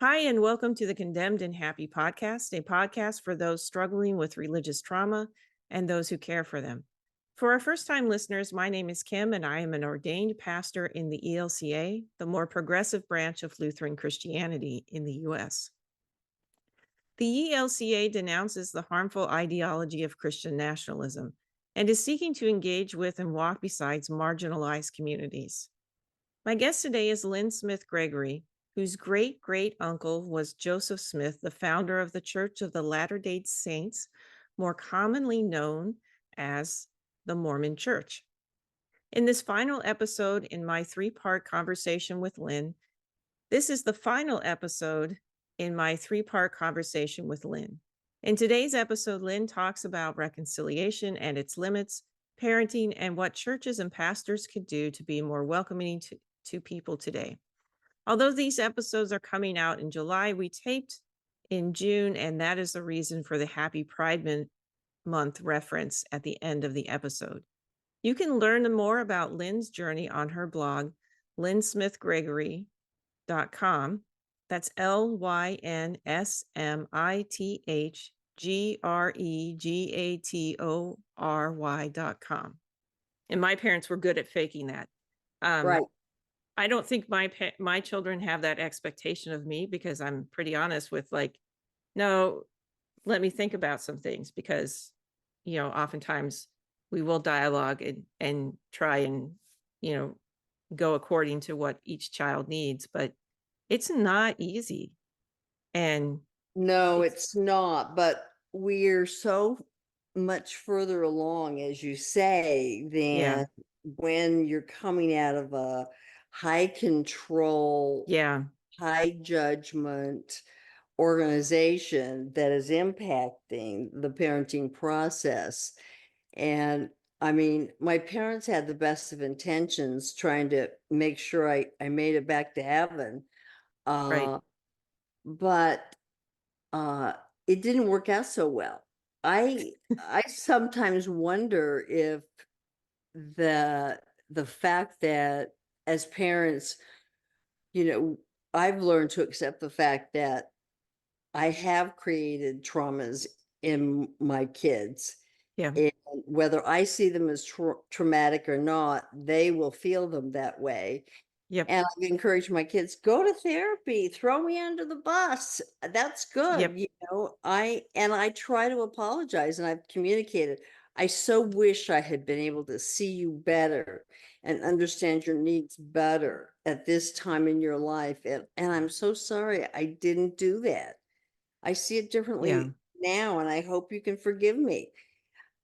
Hi, and welcome to the Condemned and Happy podcast, a podcast for those struggling with religious trauma and those who care for them. For our first-time listeners, my name is Kim, and I am an ordained pastor in the ELCA, the more progressive branch of Lutheran Christianity in the U.S. The ELCA denounces the harmful ideology of Christian nationalism and is seeking to engage with and walk beside marginalized communities. My guest today is Lynn Smith Gregory, whose great-great-uncle was Joseph Smith, the founder of the Church of the Latter-day Saints, more commonly known as the Mormon Church. In this final episode in my three-part conversation with Lynn, this is the final episode in my three-part conversation with Lynn. In today's episode, Lynn talks about reconciliation and its limits, parenting, and what churches and pastors could do to be more welcoming to people today. Although these episodes are coming out in July, we taped in June, and that is the reason for the Happy Pride Month reference at the end of the episode. You can learn more about Lynn's journey on her blog, lynsmithgregory.com. That's lynsmithgregory.com. And my parents were good at faking that. Right. I don't think my children have that expectation of me, because I'm pretty honest with, like, no, let me think about some things, because, oftentimes we will dialogue and try and, go according to what each child needs, but it's not easy. And No, it's not, but we're so much further along, as you say, yeah, than when you're coming out of a high control, yeah, high judgment organization that is impacting the parenting process. And I mean, my parents had the best of intentions trying to make sure I made it back to heaven. right. But uh it didn't work out so well. I sometimes wonder if the fact that as parents, you know, I've learned to accept the fact that I have created traumas in my kids, Yeah, and whether I see them as traumatic or not, they will feel them that way. yep, And I've encouraged my kids, go to therapy, throw me under the bus. That's good. yep, I try to apologize, and I've communicated. I so wish I had been able to see you better and understand your needs better at this time in your life. And I'm so sorry I didn't do that. I see it yeah, differently now, and I hope you can forgive me.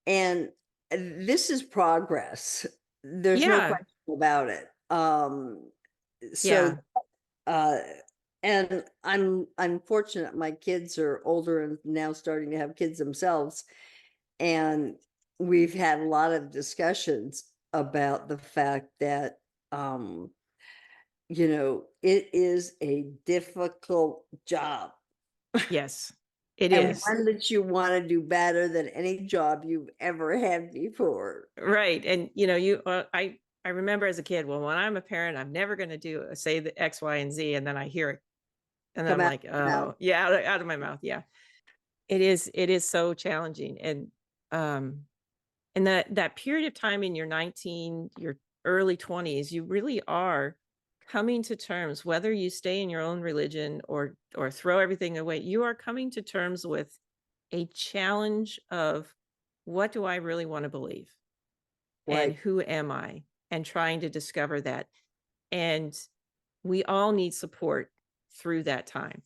And this is progress. There's no yeah, question about it. So yeah, uh and I'm fortunate my kids are older and now starting to have kids themselves, and we've had a lot of discussions about the fact that it is a difficult job, yes, it and is. one that you want to do better than any job you've ever had before. Right. And, I remember as a kid, well, when I'm a parent, I'm never going to say the X, Y, and Z. And then I hear it and Come I'm out like, now. oh yeah, out of my mouth. Yeah. It is so challenging. And that period of time in your early 20s, you really are coming to terms, whether you stay in your own religion or throw everything away, you are coming to terms with a challenge of, what do I really want to believe? And Right. who am I? And trying to discover that. And we all need support through that time,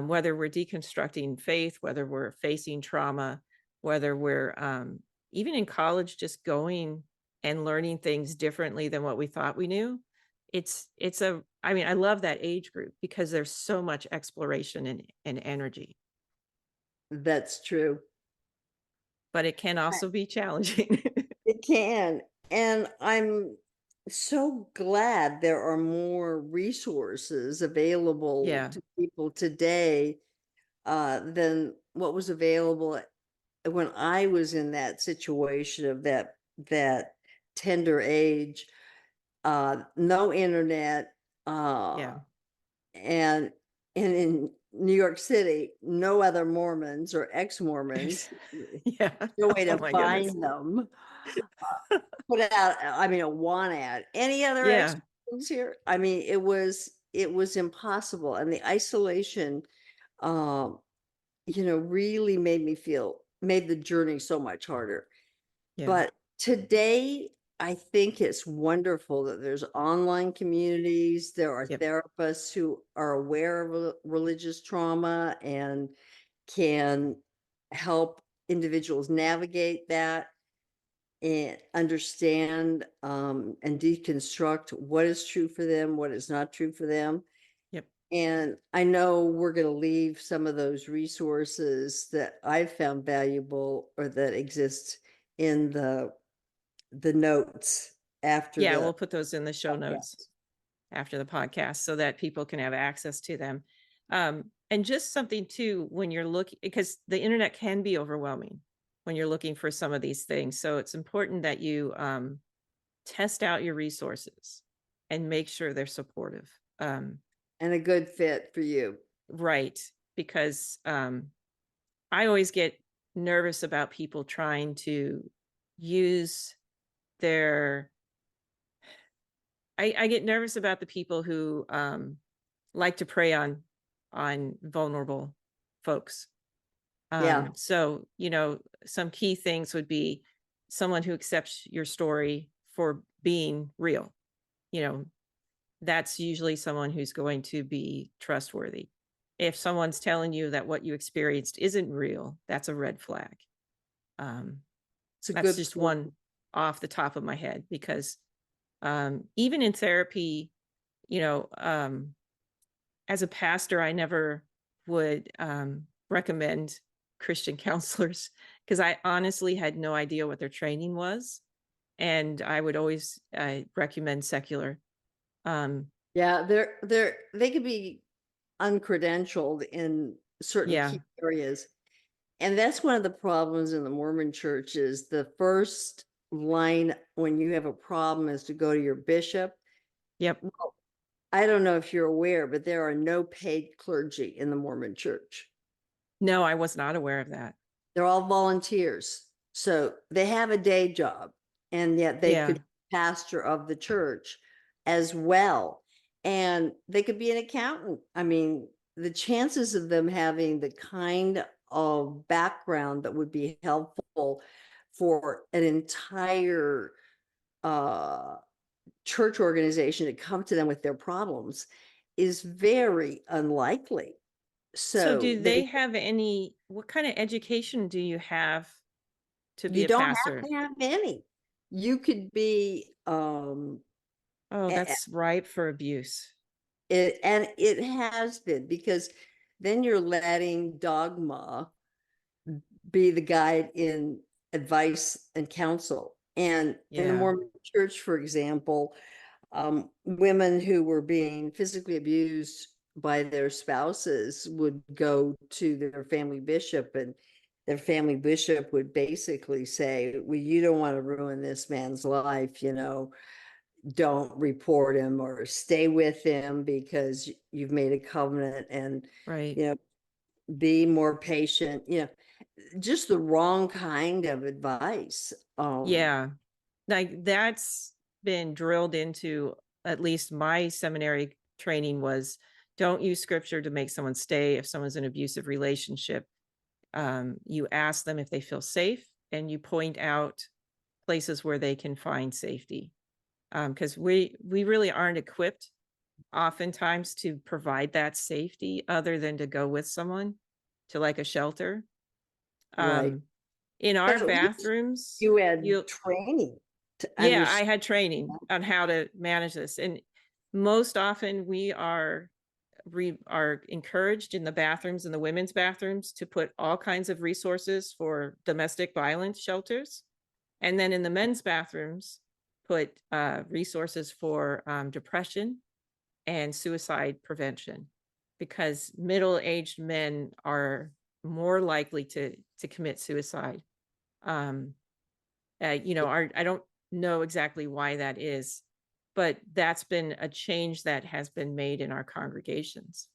whether we're deconstructing faith, whether we're facing trauma, whether we're even in college, just going and learning things differently than what we thought we knew. I love that age group because there's so much exploration and energy, That's true. but it can also be challenging. It can. And I'm so glad there are more resources available Yeah. to people today than what was available when I was in that situation of that tender age. No internet, Yeah. and And in New York City, no other Mormons or ex-Mormons, Yeah. no way Oh to my goodness. find them. Put out, I mean, a want ad. Any other Yeah. ex-Mormons here? I mean, it was impossible. And the isolation, um, really made the journey so much harder. Yeah. But today, I think it's wonderful that there's online communities. There are Yep. therapists who are aware of religious trauma and can help individuals navigate that and understand and deconstruct what is true for them, what is not true for them. Yep. And I know we're going to leave some of those resources that I've found valuable or that exist in the notes after Yeah. the We'll put those in the show notes podcast. after the podcast so that people can have access to them. And just something too, when you're looking, because the internet can be overwhelming when you're looking for some of these things. So it's important that you test out your resources and make sure they're supportive. And a good fit for you. Right. Because I always get nervous about people trying to use their, I get nervous about the people who like to prey on vulnerable folks. Yeah. So, some key things would be someone who accepts your story for being real. You know, that's usually someone who's going to be trustworthy. If someone's telling you that what you experienced isn't real, that's a red flag. Um, It's a that's good just point. one off the top of my head because even in therapy, you know, as a pastor, I never would recommend Christian counselors because I honestly had no idea what their training was. And I would always recommend secular. Um, Yeah, they could be uncredentialed in certain yeah, key areas. And that's one of the problems in the Mormon church is the first line when you have a problem is to go to your bishop. yep. Well, I don't know if you're aware, but there are no paid clergy in the Mormon church. No, I was not aware of that. They're all volunteers. So they have a day job, and yet they Yeah, could be pastor of the church as well. And they could be an accountant. I mean, the chances of them having the kind of background that would be helpful for an entire uh, church organization to come to them with their problems is very unlikely. so So do they have what kind of education do you have to be you a don't have pastor? to have many. You could be Oh, a- that's ripe for abuse. and it has been because then you're letting dogma be the guide in advice and counsel. And in the Yeah, Mormon church, for example, women who were being physically abused by their spouses would go to their family bishop, and their family bishop would basically say, well, you don't want to ruin this man's life, don't report him or stay with him because you've made a covenant, and right. you know be more patient, just the wrong kind of advice. Yeah. Like that's been drilled into at least my seminary training was don't use scripture to make someone stay if someone's in an abusive relationship. You ask them if they feel safe and you point out places where they can find safety. Because we really aren't equipped oftentimes to provide that safety other than to go with someone to like a shelter. Right. Um, in But our at least bathrooms, you had you training to yeah, I understand. had training on how to manage this. And most often we are encouraged in the bathrooms and the women's bathrooms to put all kinds of resources for domestic violence shelters. And then in the men's bathrooms, put resources for depression and suicide prevention because middle-aged men are more likely to commit suicide. Um, I don't know exactly why that is, but that's been a change that has been made in our congregations.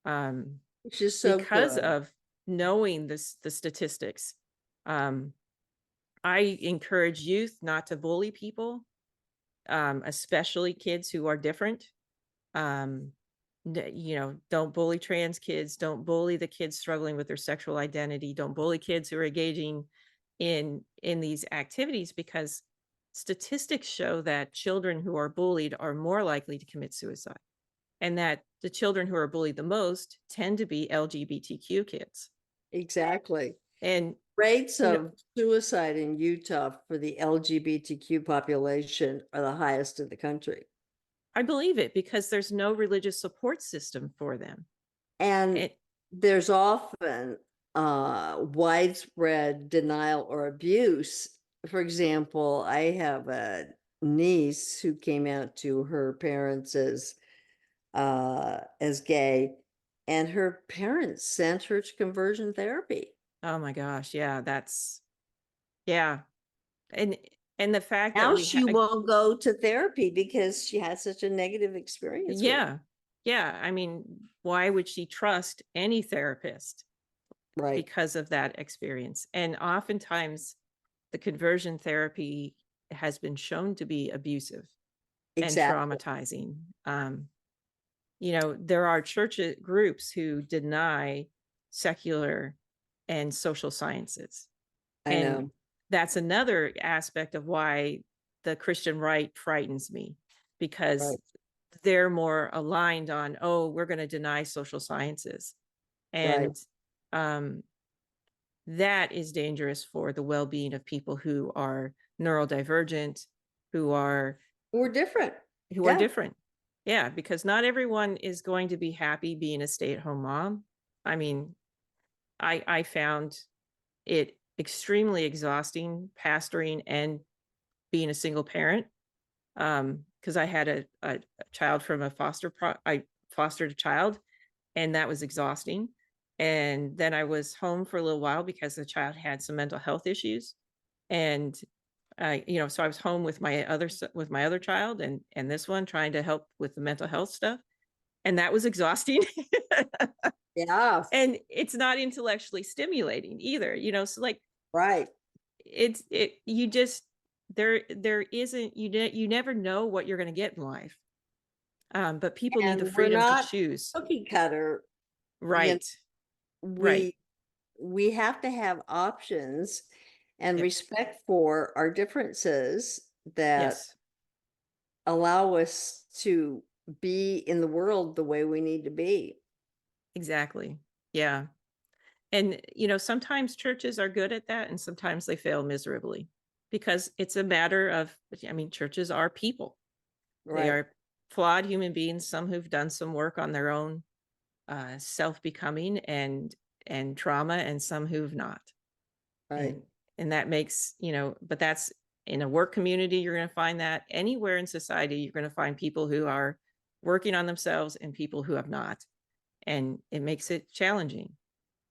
Which is so because good. of knowing the statistics. I encourage youth not to bully people, especially kids who are different. Don't bully trans kids. Don't bully the kids struggling with their sexual identity. Don't bully kids who are engaging in these activities, because statistics show that children who are bullied are more likely to commit suicide, and that the children who are bullied the most tend to be LGBTQ kids. Exactly. And Rates you know, of suicide in Utah for the LGBTQ population are the highest in the country. I believe it, because there's no religious support system for them. And It, there's often widespread denial or abuse. For example, I have a niece who came out to her parents as gay, and her parents sent her to conversion therapy. oh my gosh, yeah, yeah. And the fact that Now we she have, won't go to therapy because she had such a negative experience with it. yeah, yeah. I mean, why would she trust any therapist Right. because of that experience? And oftentimes the conversion therapy has been shown to be abusive and Exactly. traumatizing. There are church groups who deny secular and social sciences. I And know. that's another aspect of why the Christian right frightens me, because Right. they're more aligned on, oh, we're going to deny social sciences. Right. And that is dangerous for the well-being of people who are neurodivergent, who are We're different. who are Yeah. different. Yeah, because not everyone is going to be happy being a stay-at-home mom. I mean, I found it extremely exhausting pastoring and being a single parent, because I had a child from I fostered a child, and that was exhausting. And then I was home for a little while because the child had some mental health issues, and so I was home with with my other child, and this one, trying to help with the mental health stuff, and that was exhausting. Yeah. And it's not intellectually stimulating either, so like Right. it you just there isn't you never know what you're going to get in life. But people need the And we're freedom to not choose. cookie cutter. You know, Right. Right. we have to have options and Yep. respect for our differences that Yes, allow us to be in the world the way we need to be. exactly. Yeah. And sometimes churches are good at that, and sometimes they fail miserably, because it's a matter of, I mean, churches are people. They Right. are flawed human beings, some who've done some work on their own self-becoming and trauma, and some who've not. Right. And that makes, but that's in a work community, you're going to find that. Anywhere in society, you're going to find people who are working on themselves and people who have not. And it makes it challenging.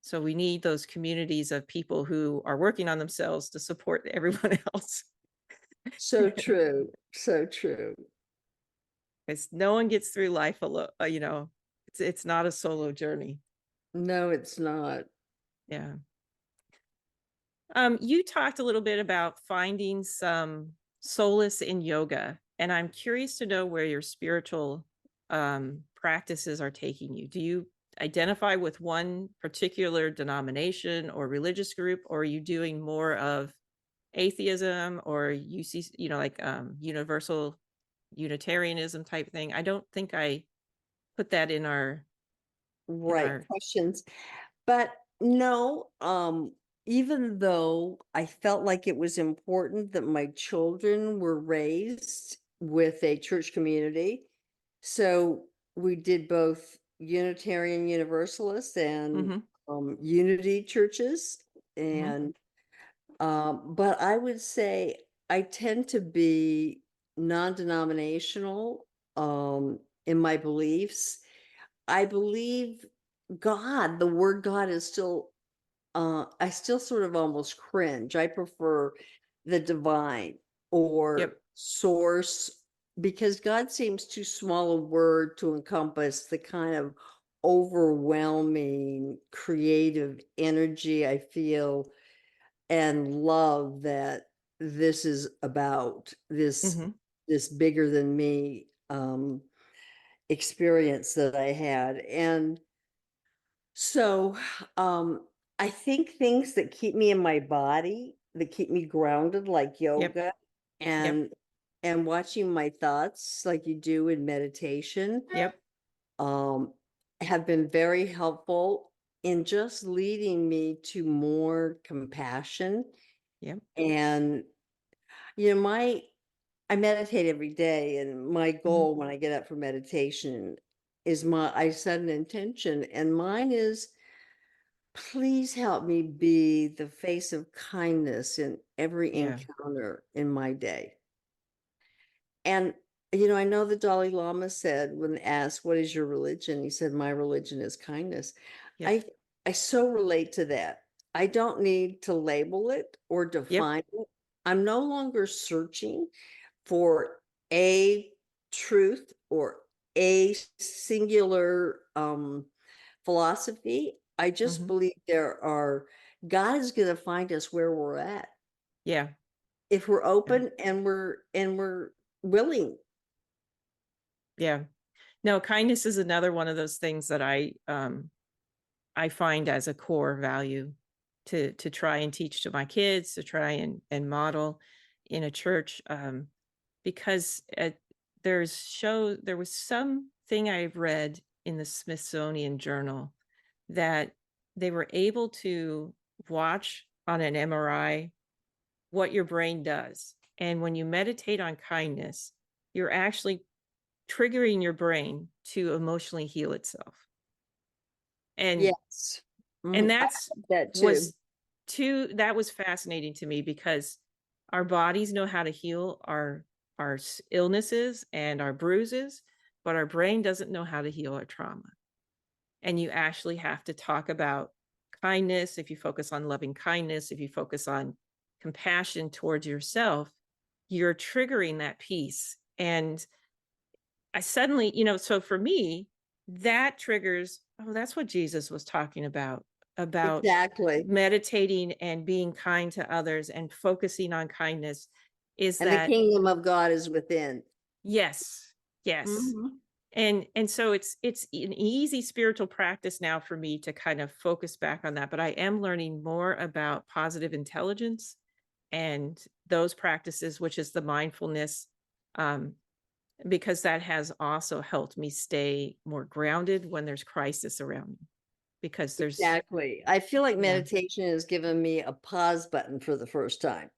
So we need those communities of people who are working on themselves to support everyone else. So true. So true. Because no one gets through life alone. It's not a solo journey. No, it's not. Yeah. You talked a little bit about finding some solace in yoga, and I'm curious to know where your spiritual practices are taking you. Do you identify with one particular denomination or religious group, or are you doing more of atheism, or UC, like universal Unitarianism type thing? I don't think I put that in our in Right. our. Questions. But no, even though I felt like it was important that my children were raised with a church community, so we did both Unitarian Universalist and Mhm, Unity churches. mhm. And but I would say I tend to be non-denominational in my beliefs. I believe God, the word God is still, I still sort of almost cringe. I prefer the divine or Yep. source, because God seems too small a word to encompass the kind of overwhelming creative energy I feel and love that this is about Mm-hmm. this bigger than me experience that I had. And so I think things that keep me in my body, that keep me grounded, like Yep. yoga Yep. and watching my thoughts like you do in meditation, Yep. um, have been very helpful in just leading me to more compassion. Yep. And, my I meditate every day, and my Mm-hmm. goal when I get up for meditation is I set an intention, and mine is, please help me be the face of kindness in every Yeah. encounter in my day. And, I know the Dalai Lama said, when asked, what is your religion? He said, my religion is kindness. Yep. I, I so relate to that. I don't need to label it or Yep. define it. I'm no longer searching for a truth or a singular philosophy. I just Mm-hmm. believe God is going to find us where we're at Yeah. if we're Yeah. open and we're willing. Yeah. No, kindness is another one of those things that I find as a core value to try and teach to my kids, to try and model in a church, because there was something I've read in the Smithsonian Journal that they were able to watch on an MRI what your brain does. And when you meditate on kindness, you're actually triggering your brain to emotionally heal itself. And Yes. and I that's like that too. was that was fascinating to me because our bodies know how to heal our illnesses and our bruises, but our brain doesn't know how to heal our trauma. And you actually have to talk about kindness. If you focus on loving kindness, if you focus on compassion towards yourself, you're triggering that piece. And I suddenly, so for me, that triggers, oh, that's what Jesus was talking about Exactly. meditating and being kind to others and focusing on kindness is And the that, kingdom of God is within. yes, yes. Mhm. And so it's an easy spiritual practice now for me to kind of focus back on that, but I am learning more about positive intelligence and those practices, which is the mindfulness, um, because that has also helped me stay more grounded when there's crisis around me. Because there's, Exactly. I feel like yeah, meditation has given me a pause button for the first time.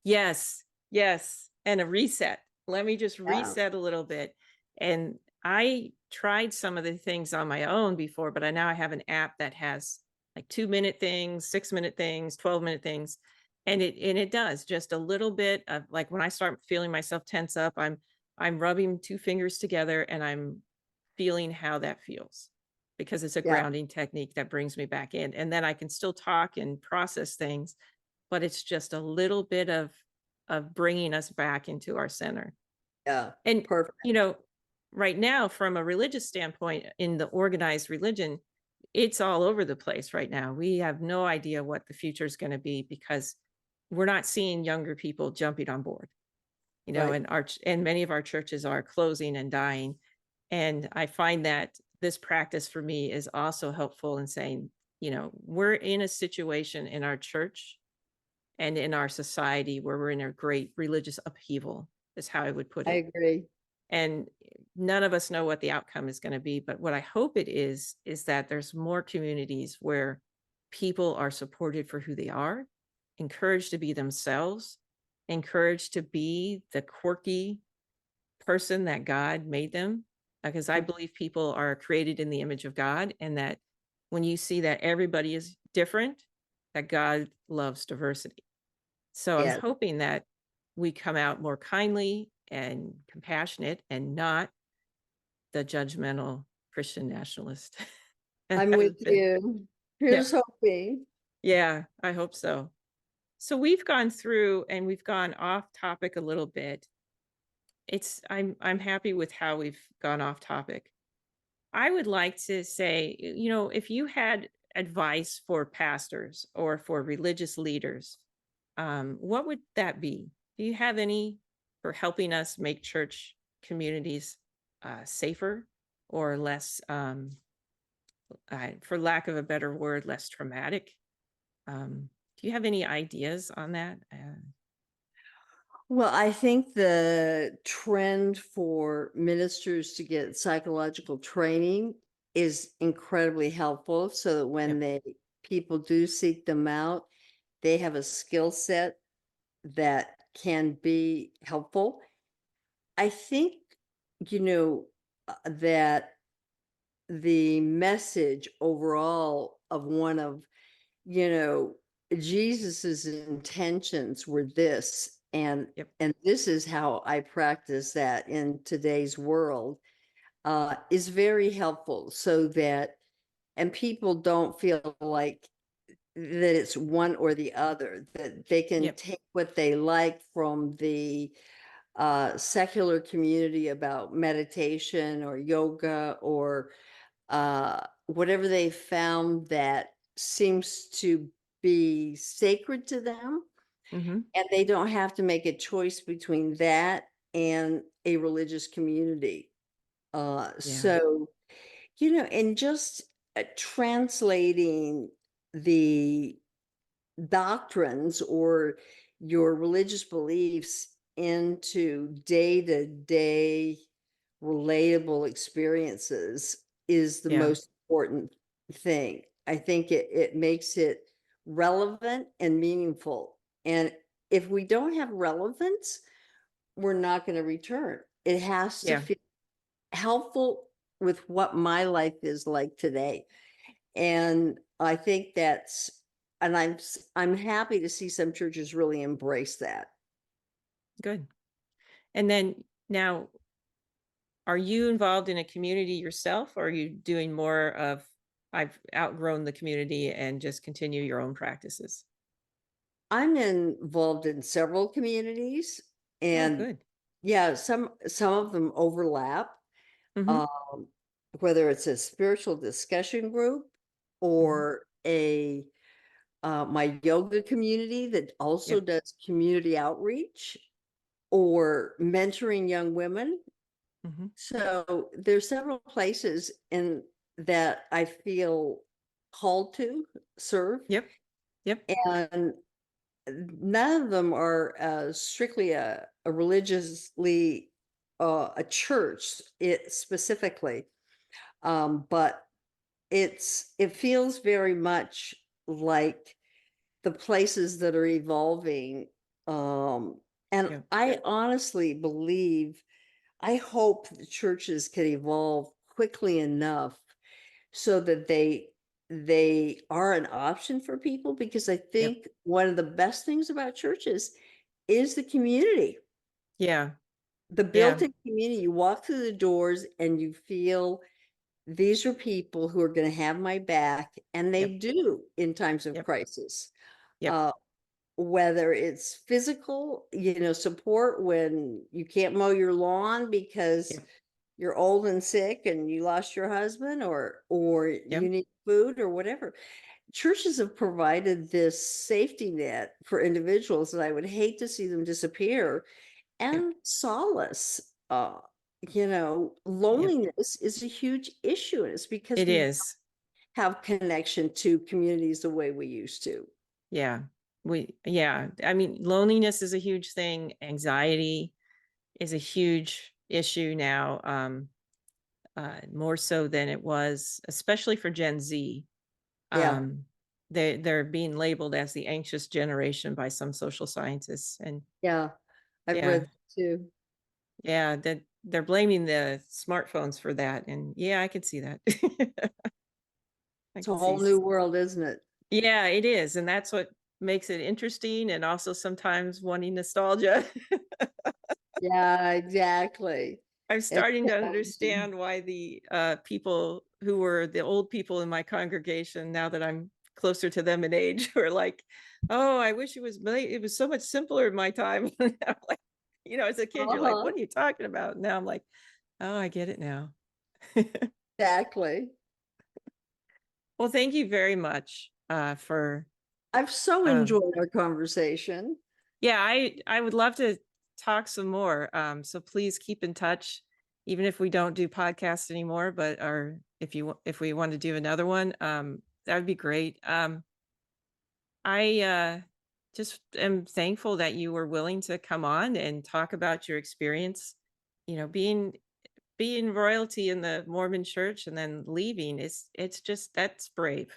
yes, yes, and a reset. Let me just Yeah. reset a little bit. And I tried some of the things on my own before, but I have an app that has like 2-minute things, 6-minute things, 12-minute things. And it does just a little bit of, like, when I start feeling myself tense up, I'm rubbing two fingers together and I'm feeling how that feels, because it's a Yeah. grounding technique that brings me back in. And then I can still talk and process things, but it's just a little bit of bringing us back into our center. Yeah. And Perfect. you know, right now, from a religious standpoint, in the organized religion, it's all over the place right now. We have no idea what the future is going to be because we're not seeing younger people jumping on board. Right. And many of our churches are closing and dying. And I find that this practice for me is also helpful in saying, we're in a situation in our church and in our society where we're in a great religious upheaval, is how I would put I it. agree. And none of us know what the outcome is going to be. But what I hope it is that there's more communities where people are supported for who they are, encouraged to be themselves, encouraged to be the quirky person that God made them. Because I believe people are created in the image of God, and that when you see that everybody is different, that God loves diversity. So I'm Yes. hoping that we come out more kindly and compassionate and not the judgmental Christian nationalist. that I'm with has been. you. Yeah. Here's hoping. Yeah, I hope so. So we've gone through and we've gone off topic a little bit. I'm happy with how we've gone off topic. I would like to say, if you had advice for pastors or for religious leaders, what would that be? Do you have any for helping us make church communities safer or less, for lack of a better word, less traumatic? Do you have any ideas on that? Well, I think the trend for ministers to get psychological training is incredibly helpful so that when Yep. people do seek them out, they have a skill set that can be helpful. I think, that the message overall of one of, you know, Jesus's intentions were this, Yep. and this is how I practice that in today's world, is very helpful so that, and people don't feel like that it's one or the other, that they can Yep. take what they like from the secular community about meditation or yoga or whatever they found that seems to be sacred to them, Hmm. and they don't have to make a choice between that and a religious community. Yeah. So, and just translating the doctrines or your religious beliefs into day-to-day relatable experiences is the Yeah. most important thing. I think it makes it relevant and meaningful. And if we don't have relevance, we're not going to return. It has to Yeah. feel helpful with what my life is like today. And I think that's, and I'm happy to see some churches really embrace that. Good. And then now, are you involved in a community yourself, or are you doing more of I've outgrown the community and just continue your own practices? I'm involved in several communities, Oh, and good. yeah, some of them overlap. Hmm. Um, whether it's a spiritual discussion group Hmm. or a my yoga community that also Yep. does community outreach or mentoring young women. Hmm. So there's several places in that I feel called to serve, Yep. Yep. and none of them are strictly a religiously a church it specifically, but it feels very much like the places that are evolving, and Yep. I honestly believe, I hope the churches can evolve quickly enough so that they are an option for people, because I Yep. think one of the best things about churches is the community, Yeah. the Yeah. built-in community. You walk through the doors and you feel these are people who are going to have my back, and they Yep. do in times of Yep. crisis. Yep. Uh, whether it's physical, support when you can't mow your lawn because Yep. you're old and sick and you lost your husband, or you Yep. need food or whatever. Churches have provided this safety net for individuals, and I would hate to see them disappear. Yep. And solace, Yep. loneliness is a huge issue, and it's because It we is. have connection to communities the way we used to. Yeah. Yeah. I mean, loneliness is a huge thing. Anxiety is a huge issue now, more so than it was, especially for Gen Z. Yeah, Um, they're being labeled as the anxious generation by some social scientists, and yeah, I've yeah, read that too. yeah, that they're blaming the smartphones for that, and yeah, I can see that. I It's a can see. whole new world, isn't it? Yeah, it is, and that's what makes it interesting, and also sometimes wanting nostalgia. Yeah, exactly. I'm And starting to understand why the people who were the old people in my congregation, now that I'm closer to them in age, were like, "Oh, I wish it was so much simpler in my time." I'm like, as a kid, you're like, uh-huh. "What are you talking about?" Now I'm like, "Oh, I get it now." Exactly. Well, thank you very much for I've so um, enjoyed our conversation. yeah, I would love to talk some more. So please keep in touch, even if we don't do podcasts anymore. But or if we want to do another one, that would be great. I just am thankful that you were willing to come on and talk about your experience. You know, being royalty in the Mormon Church and then leaving is it's just that's brave.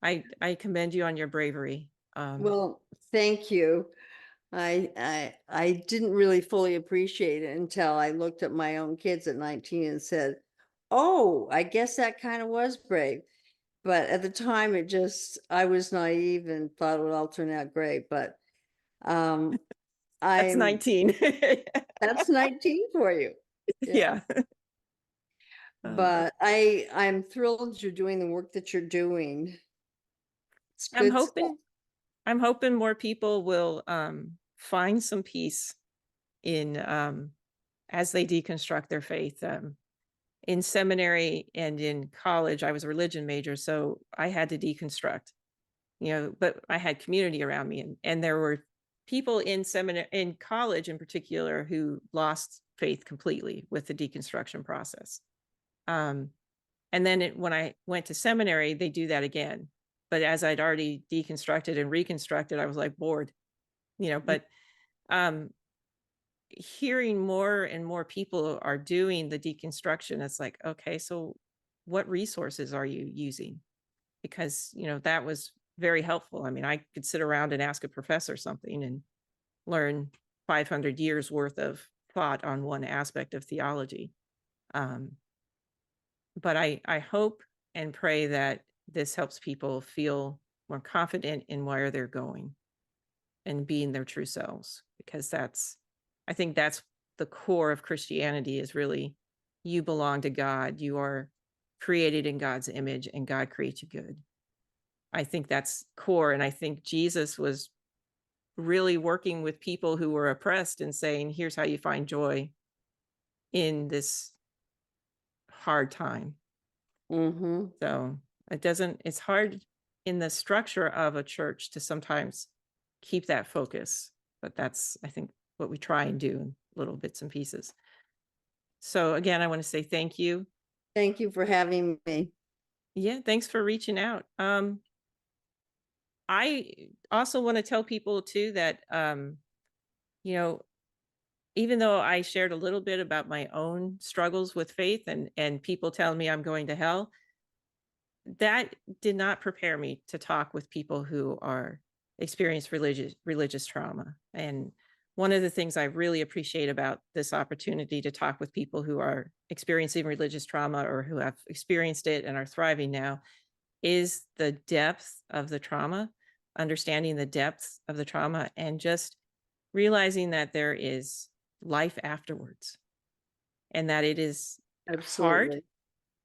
I commend you on your bravery. Well, thank you. I didn't really fully appreciate it until I looked at my own kids at 19 and said, "Oh, I guess that kind of was brave." But at the time, I was naive and thought it would all turn out great. But um, That's I'm 19. that's 19 for you. Yeah. Yeah. Uh, But I'm thrilled you're doing the work that you're doing. It's I'm good stuff. hoping I'm hoping more people will find some peace in as they deconstruct their faith. In seminary and in college, I was a religion major, so I had to deconstruct, but I had community around me, and there were people in seminary, in college in particular, who lost faith completely with the deconstruction process. Um, and then when I went to seminary, they do that again. But as I'd already deconstructed and reconstructed, I was like bored, but um, hearing more and more people are doing the deconstruction, it's like, okay, so what resources are you using? Because, that was very helpful. I mean, I could sit around and ask a professor something and learn 500 years worth of thought on one aspect of theology. Um, but I hope and pray that this helps people feel more confident in where they're going and being their true selves, because I think that's the core of Christianity, is really you belong to God. You are created in God's image and God creates you good. I think that's core. And I think Jesus was really working with people who were oppressed and saying, here's how you find joy in this hard time. Mm-hmm. So it's hard in the structure of a church to sometimes keep that focus, but that's, I think, what we try and do in little bits and pieces. So again, I want to say thank you. Thank you for having me. Yeah, thanks for reaching out. I also want to tell people too that, you know, even though I shared a little bit about my own struggles with faith and people telling me I'm going to hell, that did not prepare me to talk with people who are experienced religious trauma. And one of the things I really appreciate about this opportunity to talk with people who are experiencing religious trauma or who have experienced it and are thriving now is the depth of the trauma, understanding the depth of the trauma, and just realizing that there is life afterwards and that it is hard. Absolutely.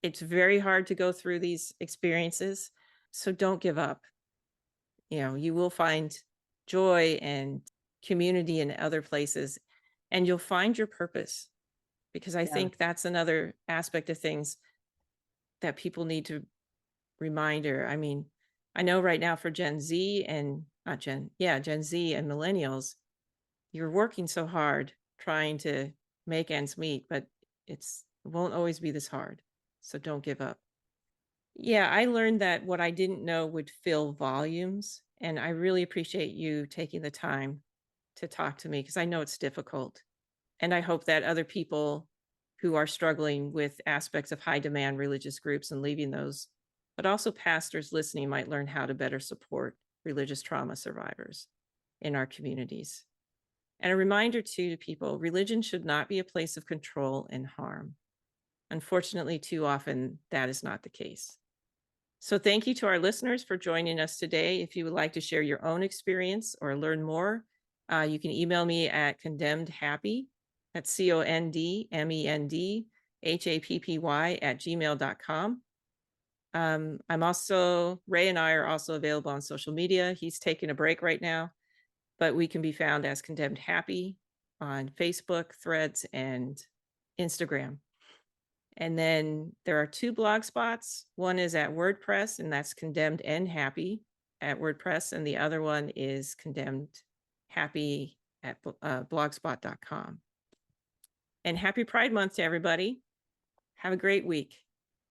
It's very hard to go through these experiences. So don't give up. You will find joy and community in other places, and you'll find your purpose, because I Yeah. think that's another aspect of things that people need to reminder. I mean, I know right now for Gen Z and not Gen, yeah, Gen Z and millennials, you're working so hard trying to make ends meet, but it won't always be this hard. So don't give up. Yeah, I learned that what I didn't know would fill volumes. And I really appreciate you taking the time to talk to me, because I know it's difficult. And I hope that other people who are struggling with aspects of high demand religious groups and leaving those, but also pastors listening, might learn how to better support religious trauma survivors in our communities. And a reminder too to people, religion should not be a place of control and harm. Unfortunately, too often that is not the case. So thank you to our listeners for joining us today. If you would like to share your own experience or learn more, you can email me at condemnedhappy, that's condmendhappy@gmail.com. I'm also, Ray and I are also available on social media. He's taking a break right now, but we can be found as Condemned Happy on Facebook, Threads, and Instagram. And then there are 2 blog spots. One is at WordPress, and that's Condemned and Happy at WordPress. And the other one is Condemned Happy at blogspot.com. And happy Pride Month to everybody. Have a great week.